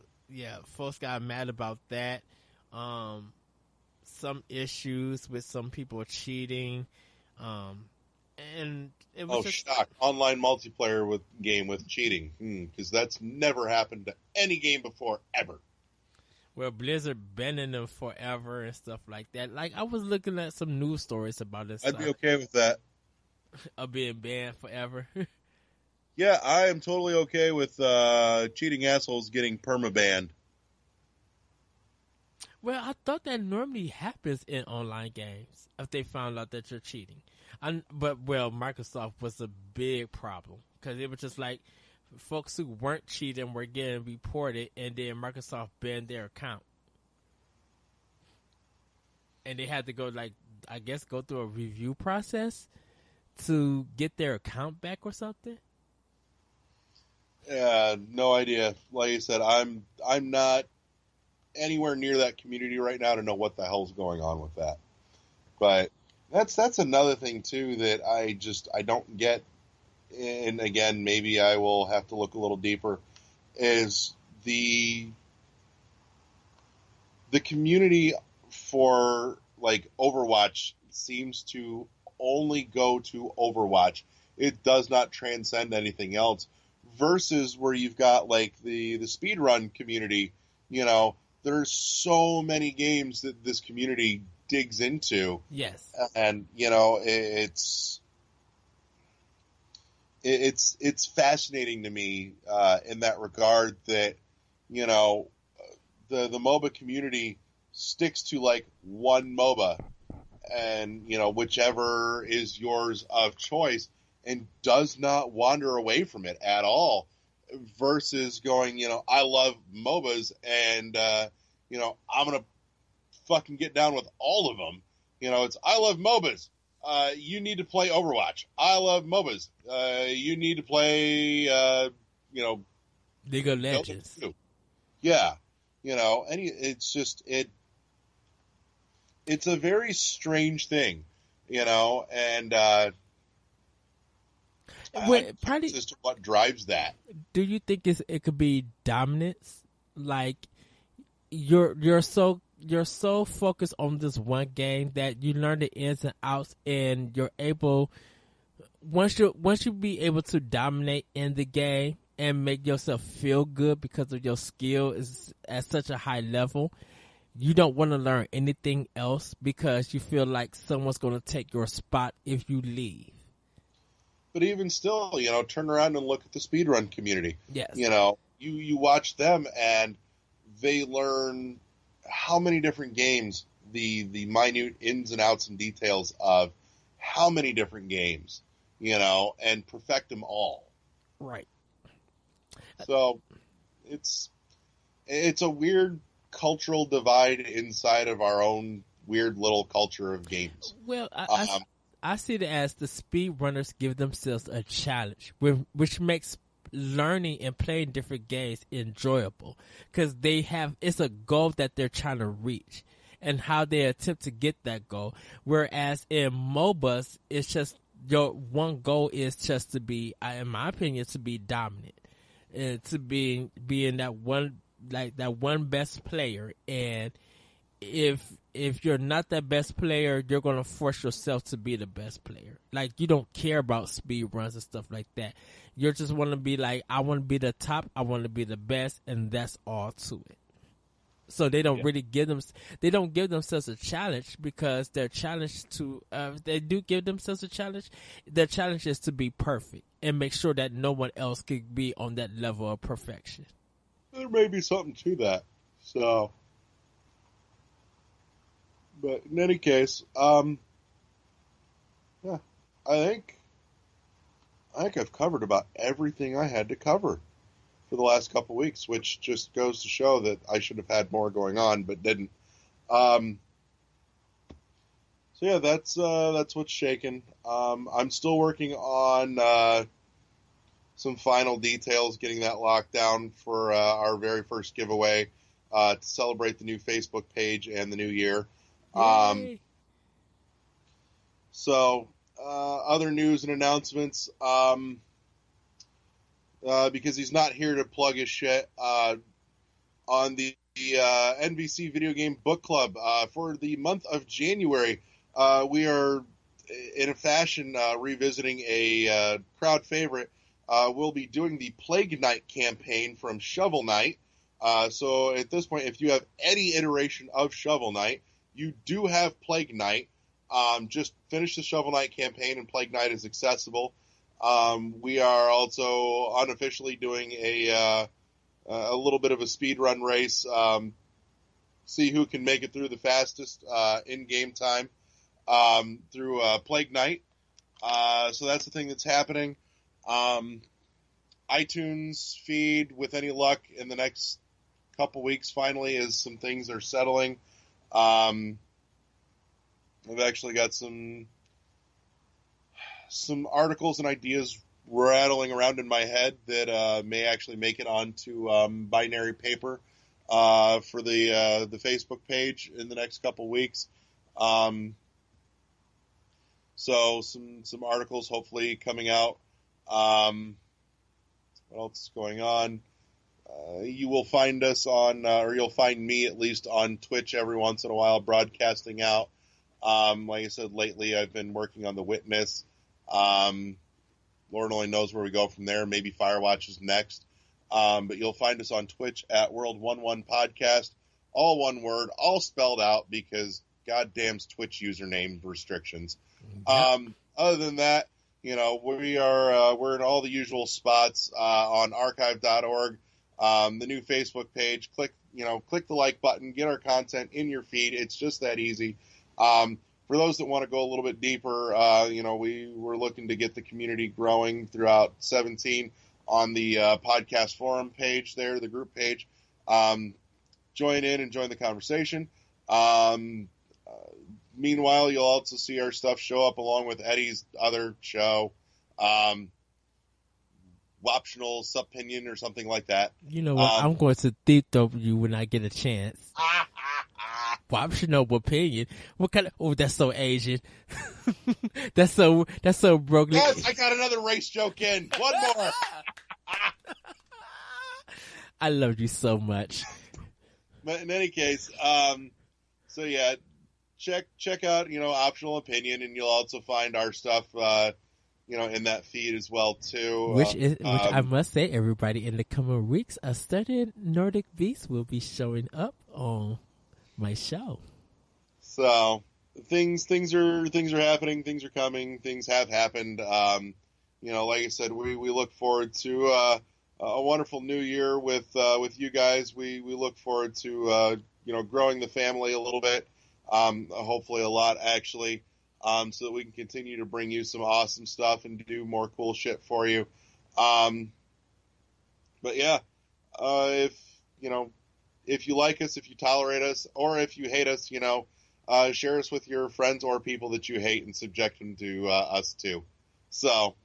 Folks got mad about that. some issues with some people cheating, and it was just shock! Online multiplayer with cheating, because that's never happened to any game before ever. well, Blizzard banning them forever and stuff like that. Like I was looking at some news stories about this. I'd be okay with that. Of being banned forever. Yeah, I am totally okay with cheating assholes getting perma-banned. Well, I thought that normally happens in online games if they found out that you're cheating. But Microsoft was a big problem because it was just like folks who weren't cheating were getting reported, and then Microsoft banned their account, and they had to go go through a review process to get their account back or something. Yeah, no idea. Like I said, I'm not anywhere near that community right now to know what the hell's going on with that. But that's another thing too that I don't get. And again, maybe I will have to look a little deeper. Is the community for like Overwatch seems to only go to Overwatch. It does not transcend anything else. Versus where you've got like the speedrun community, there's so many games that this community digs into. Yes. And it's fascinating to me in that regard that the MOBA community sticks to like one MOBA and whichever is yours of choice, and does not wander away from it at all, versus going, I love MOBAs and, I'm going to fucking get down with all of them. It's, I love MOBAs. You need to play Overwatch. I love MOBAs. You need to play, League of Legends. Yeah. It's just, it's a very strange thing, and, probably as to what drives that. Do you think it could be dominance? Like you're so focused on this one game that you learn the ins and outs, and you're able once you be able to dominate in the game and make yourself feel good because of your skill is at such a high level. You don't want to learn anything else because you feel like someone's going to take your spot if you leave. But even still, turn around and look at the speedrun community. Yes. You watch them and they learn how many different games, the minute ins and outs and details of how many different games, and perfect them all. Right. So it's a weird cultural divide inside of our own weird little culture of games. Well, I see it as the speedrunners give themselves a challenge, which makes learning and playing different games enjoyable because it's a goal that they're trying to reach and how they attempt to get that goal. Whereas in MOBAs, it's just your one goal is just to be, in my opinion, to be dominant and to being that one best player. And if you're not that best player, you're going to force yourself to be the best player. Like, you don't care about speed runs and stuff like that. You just want to be like, I want to be the top, I want to be the best, and that's all to it. So they don't really give themselves a challenge because their challenge they do give themselves a challenge. Their challenge is to be perfect and make sure that no one else could be on that level of perfection. There may be something to that. So, but in any case, I think I've covered about everything I had to cover for the last couple of weeks, which just goes to show that I should have had more going on, but didn't. So yeah, that's what's shaking. I'm still working on some final details, getting that locked down for our very first giveaway to celebrate the new Facebook page and the new year. So other news and announcements. Because he's not here to plug his shit, on the NBC Video Game Book Club. For the month of January, we are, in a fashion, revisiting a crowd favorite. We'll be doing the Plague Knight campaign from Shovel Knight. So at this point, if you have any iteration of Shovel Knight, you do have Plague Knight. Just finish the Shovel Knight campaign, and Plague Knight is accessible. We are also unofficially doing a little bit of a speed run race. See who can make it through the fastest in game time through Plague Knight. So that's the thing that's happening. iTunes feed, with any luck, in the next couple weeks, finally, as some things are settling. I've actually got some articles and ideas rattling around in my head that may actually make it onto binary paper for the Facebook page in the next couple weeks. So some articles hopefully coming out. What else is going on? You will find us on, or you'll find me at least on Twitch every once in a while broadcasting out. Like I said, lately I've been working on The Witness. Lord only knows where we go from there. Maybe Firewatch is next. But you'll find us on Twitch at World11 Podcast. All one word, all spelled out, because goddamn Twitch username restrictions. Yep. Other than that, we're in all the usual spots on archive.org. The new Facebook page. Click the like button. Get our content in your feed. It's just that easy. For those that want to go a little bit deeper, we were looking to get the community growing throughout 2017 on the podcast forum page there, the group page. Join in and join the conversation. Meanwhile, you'll also see our stuff show up along with Eddie's other show, Optional Subpinion or something like that. You know what? I'm going to deep throat you when I get a chance. Optional opinion. What kind of? Oh, that's so Asian. that's so broke. Yes, I got another race joke in. One more. I love you so much. But in any case, so yeah, check out Optional Opinion, and you'll also find our stuff in that feed as well too. Which I must say, everybody, in the coming weeks, a certain Nordic Beast will be showing up on my show. So things are happening, things are coming, things have happened. Like I said, we look forward to a wonderful new year with you guys. We look forward to growing the family a little bit, hopefully a lot actually, so that we can continue to bring you some awesome stuff and do more cool shit for you. But yeah, if you like us, if you tolerate us, or if you hate us, share us with your friends or people that you hate and subject them to us too. So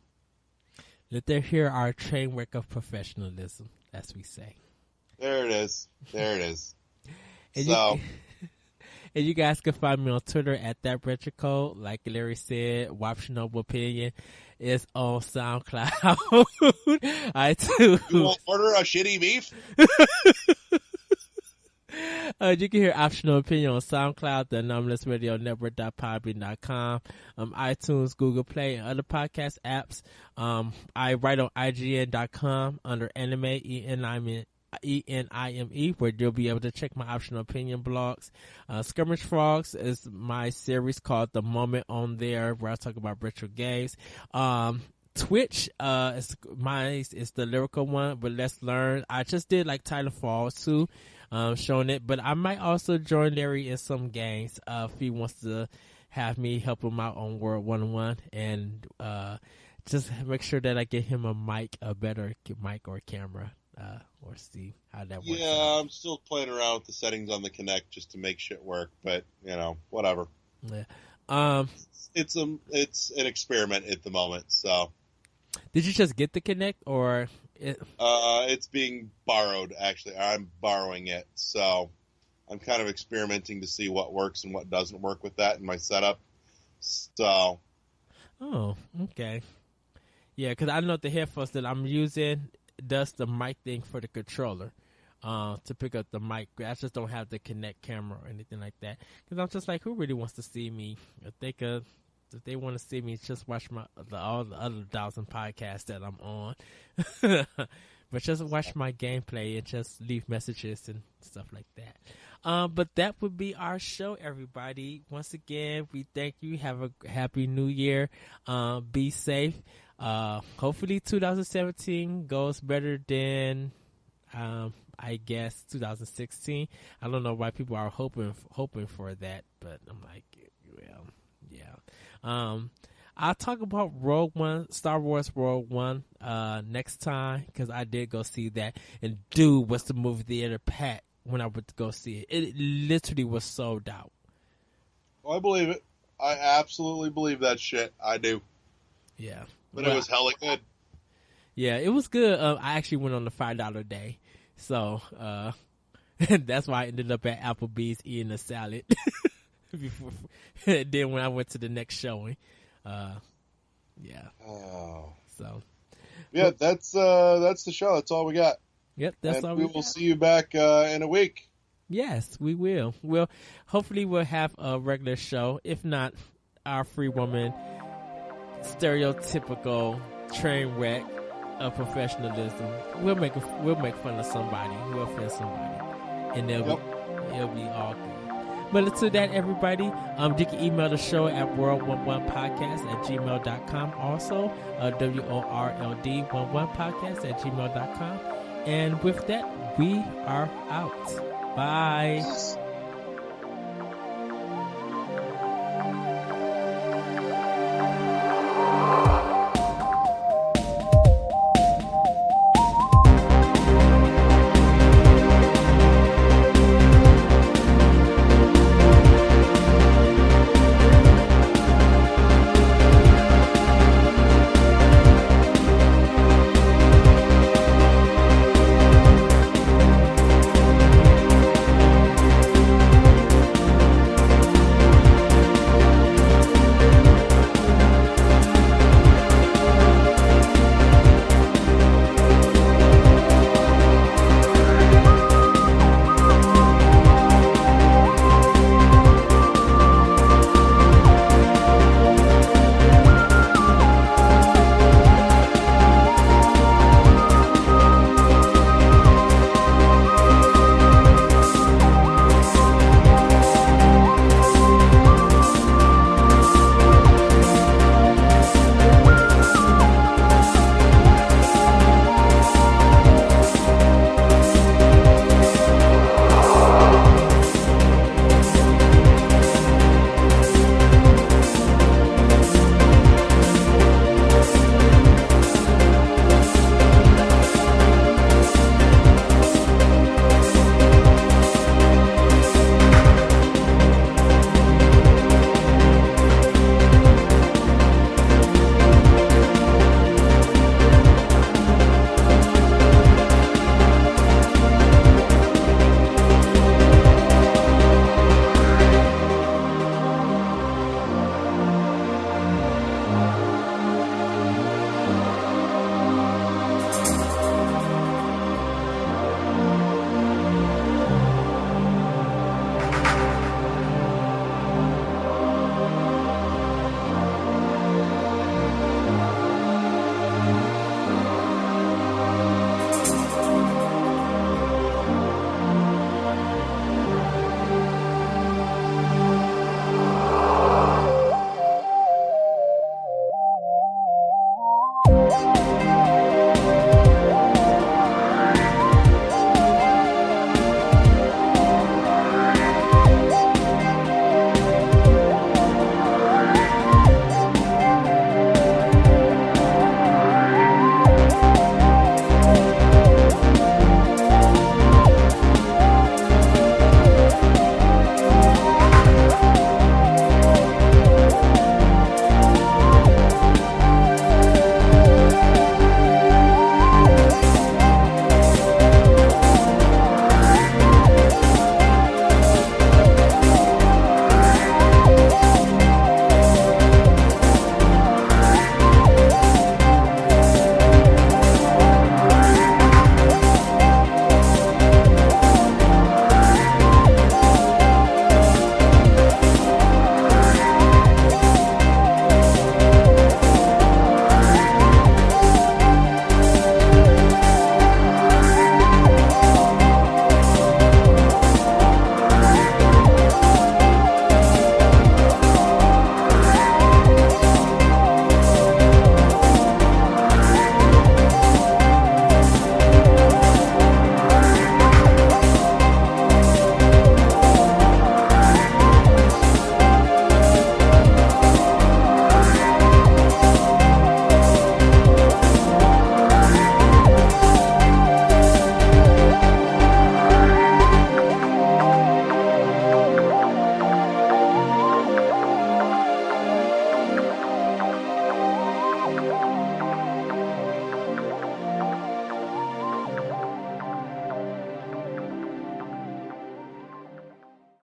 let them hear our train wreck of professionalism, as we say. There it is. And so. And you guys can find me on Twitter at ThatRetroCode. Like Larry said, Optional Opinion is on SoundCloud. iTunes. You want to order a shitty beef? You can hear Optional Opinion on SoundCloud, the Anomalous Radio Network.podbean.com, iTunes, Google Play, and other podcast apps. I write on IGN.com under Anime, ENIME, where you'll be able to check my Optional Opinion blogs. Skirmish Frogs is my series called The Moment on there, where I talk about retro games. Twitch is the lyrical one, but Let's Learn. I just did like Titanfall 2, showing it, but I might also join Larry in some games if he wants to have me help him out on World 101, and just make sure that I get him a better mic or camera. Or see how that works. Yeah, I'm still playing around with the settings on the Kinect just to make shit work, but whatever. Yeah. It's an experiment at the moment. So, did you just get the Kinect, or? It's being borrowed. Actually, I'm borrowing it, so I'm kind of experimenting to see what works and what doesn't work with that in my setup. So. Oh, okay. Yeah, because I know the headphones that I'm using does the mic thing for the controller. to pick up the mic. I just don't have the Kinect camera or anything like that. Because I'm just like, who really wants to see me? If they want to see me, just watch all the other 1,000 podcasts that I'm on. But just watch my gameplay and just leave messages and stuff like that. But that would be our show, everybody. Once again, we thank you. Have a happy new year. Be safe. Hopefully 2017 goes better than, I guess 2016. I don't know why people are hoping for that, but I'm like, well, yeah. I'll talk about Rogue One, Star Wars Rogue One, next time, because I did go see that. And dude, was the movie theater packed when I went to go see it. It literally was sold out. Well, I believe it. I absolutely believe that shit. I do. Yeah. But it was hella good. Yeah, it was good. I actually went on the $5 day. So, that's why I ended up at Applebee's eating a salad. Then when I went to the next showing. Yeah. Oh. So. Yeah, that's the show. That's all we got. Yep, that's all we got. We will see you back in a week. Yes, we will. Well, hopefully we'll have a regular show. If not, our Free Woman stereotypical train wreck of professionalism. We'll make fun of somebody. We'll offend somebody, and it'll be all good. But until that, everybody, you can email the show at world11podcast@gmail.com. Also, WORLD11podcast@gmail.com. And with that, we are out. Bye.